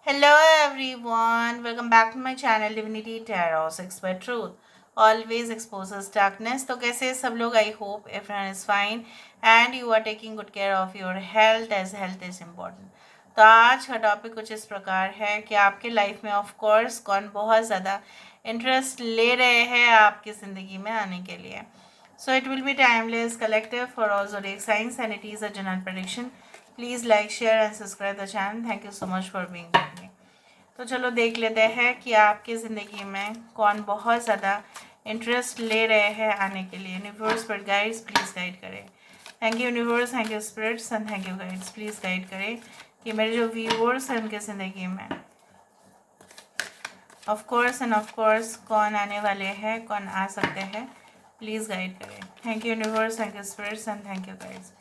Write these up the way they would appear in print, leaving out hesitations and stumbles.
Hello everyone, welcome back to my channel Divinity Tarot 6 by Truth. Always exposes darkness. तो कैसे सब लोग? I hope everyone is fine and you are taking good care of your health as health is important. तो आज का topic कुछ इस प्रकार है कि आपके लाइफ में ऑफ कोर्स कौन बहुत ज़्यादा इंटरेस्ट ले रहे हैं आपकी ज़िंदगी में आने के लिए. So it will be timeless, collective for all zodiac signs and it is a general prediction. Please like, share and subscribe the channel. Thank you so much for being with me. तो चलो देख लेते हैं कि आपकी ज़िंदगी में कौन बहुत ज़्यादा इंटरेस्ट ले रहे हैं आने के लिए. यूनिवर्स पर गाइड्स प्लीज़ गाइड करें. Thank you universe, thank you spirits and thank you guides. Please guide करें कि मेरे जो व्यूअर्स हैं उनके ज़िंदगी में ऑफ कोर्स कौन आने वाले हैं, कौन आ सकते हैं. प्लीज़ गाइड करें. Thank you universe, thank you spirits and thank you guides.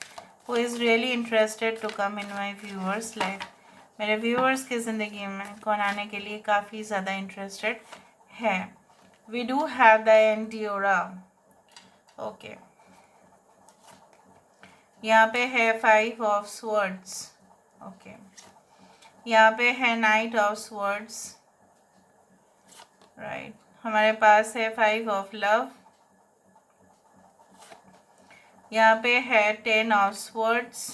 Who is really interested to come in my viewers life. मेरे व्यूअर्स की ज़िंदगी में कौन आने के लिए काफ़ी ज़्यादा इंटरेस्टेड है. वी डू हैव द एंडियोरा. ओके, यहाँ पे है 5 ऑफ स्वर्ड्स. ओके, यहाँ पे है नाइट ऑफ स्वर्ड्स. राइट, हमारे पास है 5 ऑफ लव. यहाँ पे है 10 of swords.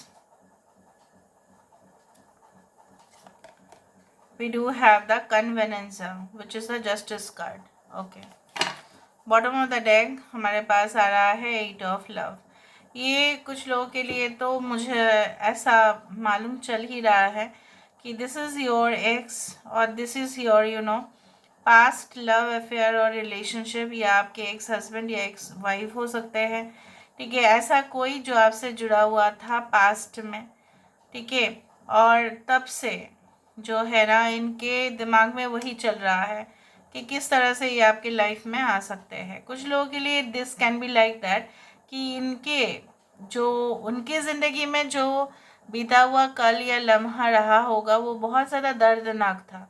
We do have the convenience, which is the justice card. Okay. Bottom of the deck हमारे पास आ रहा है 8 ऑफ लव. ये कुछ लोगों के लिए तो मुझे ऐसा मालूम चल ही रहा है कि दिस इज़ योर एक्स और this is your past love affair और रिलेशनशिप, या आपके एक्स हस्बैंड या एक्स वाइफ हो सकते हैं. ठीक है, ऐसा कोई जो आपसे जुड़ा हुआ था पास्ट में. ठीक है, और तब से जो है ना इनके दिमाग में वही चल रहा है कि किस तरह से ये आपकी लाइफ में आ सकते हैं. कुछ लोगों के लिए this can be like that कि इनके जो उनकी ज़िंदगी में जो बीता हुआ कल या लम्हा रहा होगा वो बहुत ज़्यादा दर्दनाक था,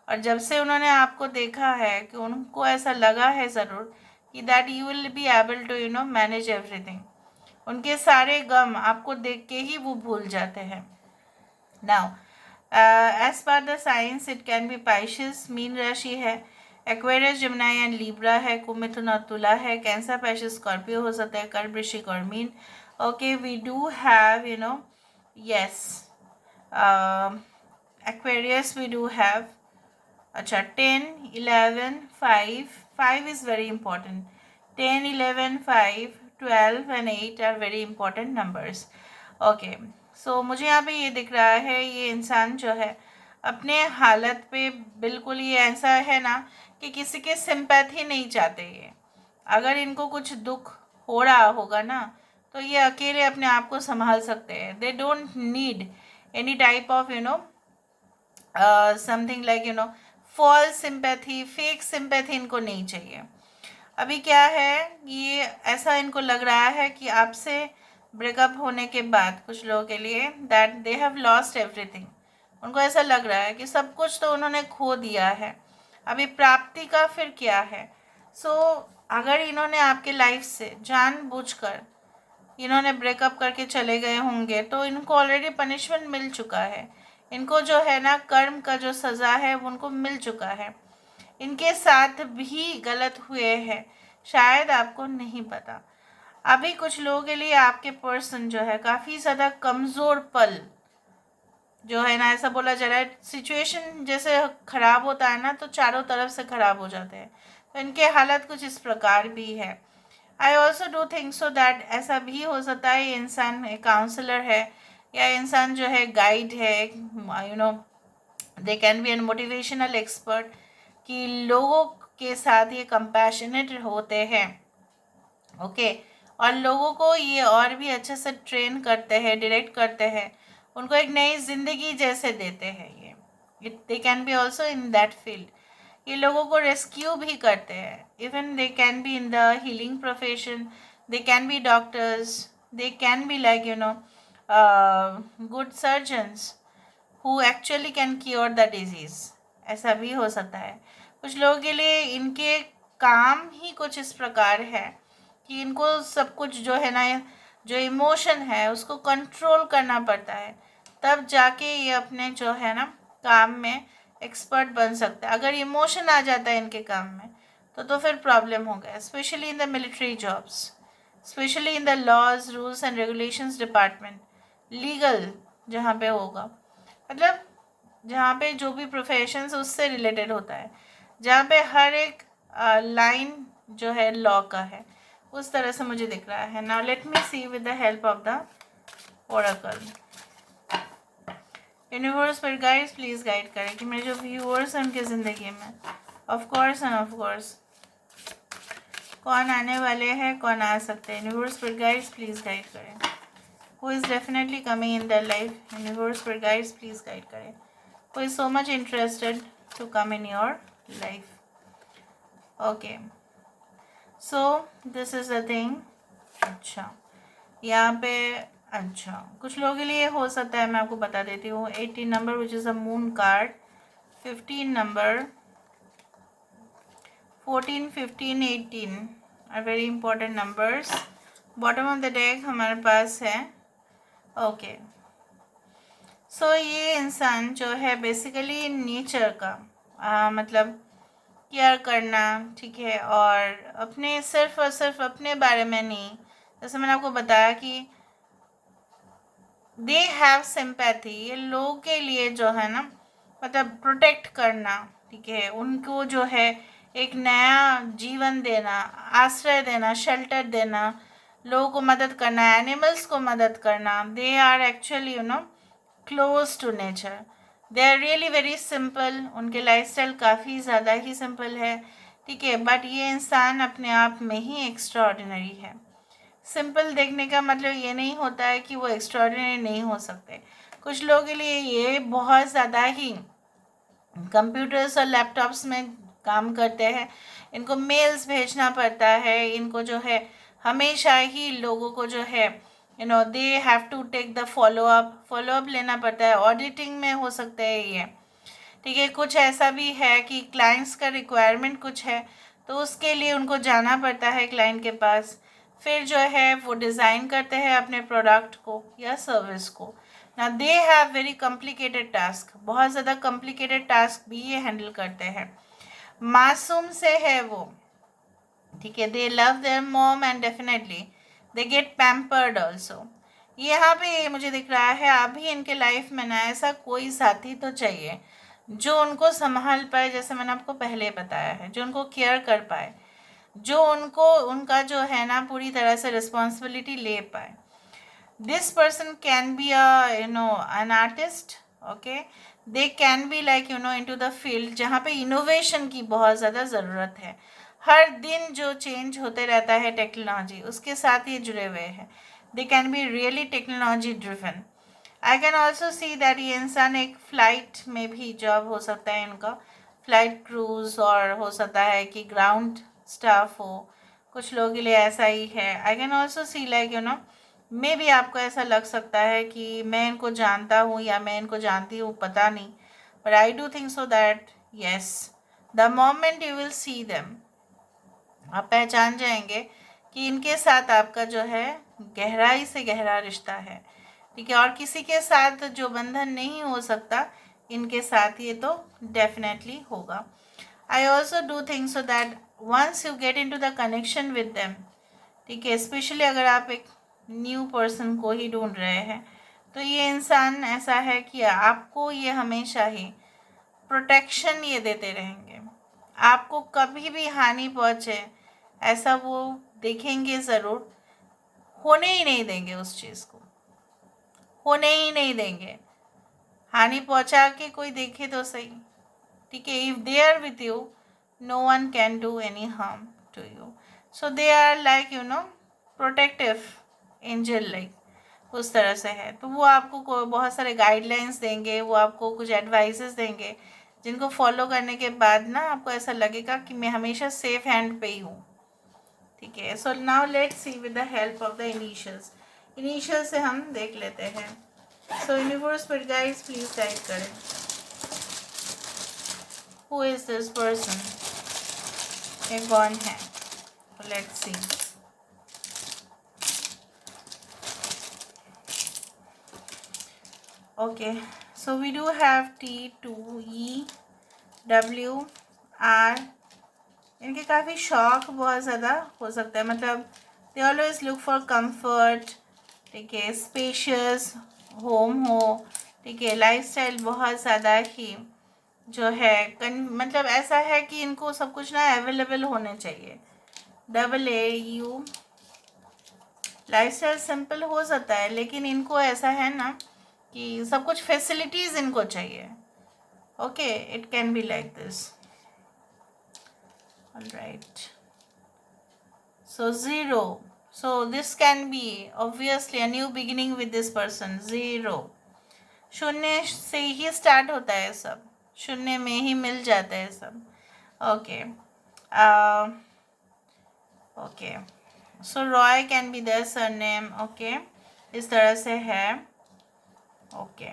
और जब से उन्होंने आपको देखा है कि उनको ऐसा लगा है ज़रूर कि that you will be able to manage everything. उनके सारे गम आपको देख के ही वो भूल जाते हैं. Now as per the signs it can be Pisces, mean राशि है. एक्वेरियस, जिमनाई एंड लिब्रा है. कुंभ, मिथुन और तुला है. कैंसर, पैशेस, स्कॉर्पियो हो सकता है. कर्क, वृश्चिक और मीन. Okay, we do have yes Aquarius we do have. अच्छा, 10, 11, 5. 5 is very important. 10, 11, 5, 12 and 8 are very important numbers. Okay, so मुझे यहाँ पे ये दिख रहा है ये इंसान जो है अपने हालत पे बिल्कुल ही ऐसा है ना कि किसी के सिंपैथी नहीं चाहते. ये अगर इनको कुछ दुख हो रहा होगा ना तो ये अकेले अपने आप को संभाल सकते हैं. They don't need any type of something like false sympathy, fake sympathy इनको नहीं चाहिए. अभी क्या है, ये ऐसा इनको लग रहा है कि आपसे ब्रेकअप होने के बाद कुछ लोगों के लिए that they have lost everything. उनको ऐसा लग रहा है कि सब कुछ तो उन्होंने खो दिया है, अभी प्राप्ति का फिर क्या है. सो अगर इन्होंने आपके लाइफ से जानबूझकर इन्होंने ब्रेकअप करके चले गए होंगे तो इनको ऑलरेडी पनिशमेंट मिल चुका है. इनको जो है ना कर्म का जो सज़ा है वो उनको मिल चुका है. इनके साथ भी गलत हुए हैं, शायद आपको नहीं पता. अभी कुछ लोगों के लिए आपके पर्सन जो है काफ़ी ज़्यादा कमज़ोर पल जो है ना, ऐसा बोला जा रहा है सिचुएशन जैसे ख़राब होता है ना तो चारों तरफ से ख़राब हो जाते हैं. तो इनके हालत कुछ इस प्रकार भी है. आई also do think so that ऐसा भी हो सकता है ये इंसान एक काउंसलर है या इंसान जो है गाइड है, they can be an motivational expert, कि लोगों के साथ ये कंपैशनेट होते हैं. ओके, और लोगों को ये और भी अच्छे से ट्रेन करते हैं, डायरेक्ट करते हैं, उनको एक नई ज़िंदगी जैसे देते हैं. ये दे can B also in that field. ये लोगों को रेस्क्यू भी करते हैं. Even they can be in the healing profession, they can B doctors, they can be like good surgeons who actually can cure the disease. ऐसा भी हो सकता है. कुछ लोगों के लिए इनके काम ही कुछ इस प्रकार है कि इनको सब कुछ जो है ना, जो इमोशन है उसको कंट्रोल करना पड़ता है, तब जाके ये अपने जो है ना काम में एक्सपर्ट बन सकते हैं। अगर इमोशन आ जाता है इनके काम में तो फिर प्रॉब्लम हो गया, specially in the military jobs, specially in the laws rules and regulations department, legal जहाँ पे होगा, मतलब जहाँ पे जो भी प्रोफेशंस उससे रिलेटेड होता है, जहाँ पे हर एक लाइन जो है लॉ का है, उस तरह से मुझे दिख रहा है। Now let me see with the help of the oracle. Universe पर गाइड्स प्लीज़ गाइड करें कि मेरे जो व्यूअर्स हैं उनकी ज़िंदगी में of course and of course कौन आने वाले हैं, कौन आ सकते हैं। यूनिवर्स पर गाइड्स प्लीज़ गाइड करें। Who is definitely coming in their life, universe पर गाइड्स प्लीज़ गाइड करें। Who is so much interested to come in your life. Okay, so this is the thing. अच्छा, यहाँ पे अच्छा कुछ लोगों के लिए हो सकता है, मैं आपको बता देती हूँ। 18 number which is a moon card, 15 number, 14, 15, 18 are very important numbers. Bottom of the deck हमारे पास है। ओके, सो ये इंसान जो है बेसिकली नेचर का मतलब केयर करना, ठीक है, और अपने सिर्फ और सिर्फ अपने बारे में नहीं, जैसे मैंने आपको बताया कि दे हैव सिंपैथी, ये लोगों के लिए जो है ना, मतलब प्रोटेक्ट करना, ठीक है, उनको जो है एक नया जीवन देना, आश्रय देना, शेल्टर देना, लोगों को मदद करना, एनिमल्स को मदद करना। They are actually close to nature, they are really very simple, उनके लाइफस्टाइल काफ़ी ज़्यादा ही सिंपल है, ठीक है, बट ये इंसान अपने आप में ही एक्स्ट्रा ऑर्डिनरी है। सिंपल देखने का मतलब ये नहीं होता है कि वो एक्स्ट्राऑर्डिनरी नहीं हो सकते। कुछ लोगों के लिए ये बहुत ज़्यादा ही कंप्यूटर्स और लैपटॉप्स में काम करते हैं, इनको मेल्स भेजना पड़ता है, इनको जो है हमेशा ही लोगों को जो है they have to take the followup लेना पड़ता है। ऑडिटिंग में हो सकता है ये, ठीक है, कुछ ऐसा भी है कि क्लाइंट्स का रिक्वायरमेंट कुछ है तो उसके लिए उनको जाना पड़ता है क्लाइंट के पास, फिर जो है वो डिज़ाइन करते हैं अपने प्रोडक्ट को या सर्विस को। ना they have very complicated task, बहुत ज़्यादा कॉम्प्लिकेटेड टास्क भी ये हैंडल करते हैं। मासूम से है वो, ठीक है, दे love there mom and definitely they get pampered also. यहाँ पे मुझे दिख रहा है अभी इनके लाइफ में ना ऐसा कोई साथी तो चाहिए जो उनको संभाल पाए, जैसे मैंने आपको पहले बताया है, जो उनको केयर कर पाए, जो उनको उनका जो है ना पूरी तरह से रिस्पॉन्सिबिलिटी ले पाए। This person can be an artist, okay, they can be like into the field जहाँ पे इनोवेशन की बहुत ज़्यादा ज़रूरत है। हर दिन जो चेंज होते रहता है टेक्नोलॉजी, उसके साथ ये जुड़े हुए हैं। दे can be really technology driven. I can also see that ये इंसान एक फ़्लाइट में भी जॉब हो सकता है इनका, फ़्लाइट क्रूज़, और हो सकता है कि ग्राउंड स्टाफ हो, कुछ लोगों के लिए ऐसा ही है। I can also see like मे भी आपको ऐसा लग सकता है कि मैं इनको जानता हूँ या मैं इनको जानती हूँ, पता नहीं, but I do think so that yes, the moment you will see them, आप पहचान जाएंगे कि इनके साथ आपका जो है गहराई से गहरा रिश्ता है, ठीक है, और किसी के साथ जो बंधन नहीं हो सकता इनके साथ ये तो डेफिनेटली होगा। I also do think so that once you get in to the connection with them, ठीक है, स्पेशली अगर आप एक न्यू पर्सन को ही ढूंढ रहे हैं, तो ये इंसान ऐसा है कि आपको ये हमेशा ही प्रोटेक्शन ये देते रहेंगे, आपको कभी भी हानि पहुँचे ऐसा वो देखेंगे ज़रूर, होने ही नहीं देंगे, उस चीज़ को होने ही नहीं देंगे। हानि पहुंचा के कोई देखे तो सही, ठीक है, if they are with you no one can do any harm to you, so they are like protective angel, like उस तरह से है। तो वो आपको बहुत सारे गाइडलाइंस देंगे, वो आपको कुछ एडवाइसेस देंगे जिनको फॉलो करने के बाद ना आपको ऐसा लगेगा कि मैं हमेशा सेफ हैंड पे ही हूँ, ठीक है। So now let's see with the help of the initials. Initial से हम देख लेते हैं। सो यूनिवर्स पर गाइड्स प्लीज गाइड करें। हु इज दिस पर्सन, ये कौन है, let's see. Okay, so we do have T2E WR, इनके काफ़ी शौक बहुत ज़्यादा हो सकता है, मतलब they always look for comfort, ठीक है, स्पेशियस होम हो, ठीक है, लाइफस्टाइल बहुत ज़्यादा ही जो है मतलब ऐसा है कि इनको सब कुछ ना अवेलेबल होने चाहिए। AAU, लाइफस्टाइल सिंपल हो सकता है लेकिन इनको ऐसा है ना कि सब कुछ फैसिलिटीज़ इनको चाहिए। Okay, it can be like this. Alright, so 0, so this can be obviously a new beginning with this person। 0, शून्य से ही स्टार्ट होता है सब, शून्य में ही मिल जाता है सब। Okay, okay, so Roy can be their surname. Okay, इस तरह से है। Okay,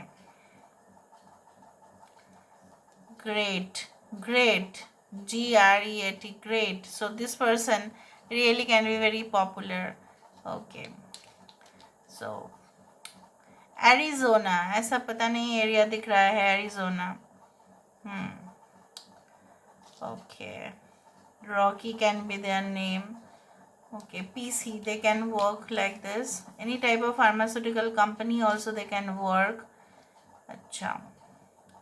great, great, GREAT, great, so this person really can be very popular। okay, so Arizona, ऐसा पता नहीं एरिया दिख रहा है Arizona. Okay, Rocky can be their name. Okay, PC, they can work like this, any type of pharmaceutical company also they can work। अच्छा,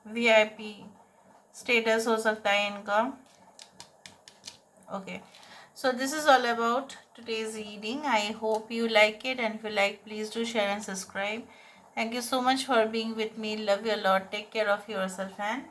VIP status हो सकता है इनका। Okay, so this is all about today's reading। I hope you like it, and if you like, please do share and subscribe। Thank you so much for being with me। Love you a lot। Take care of yourself and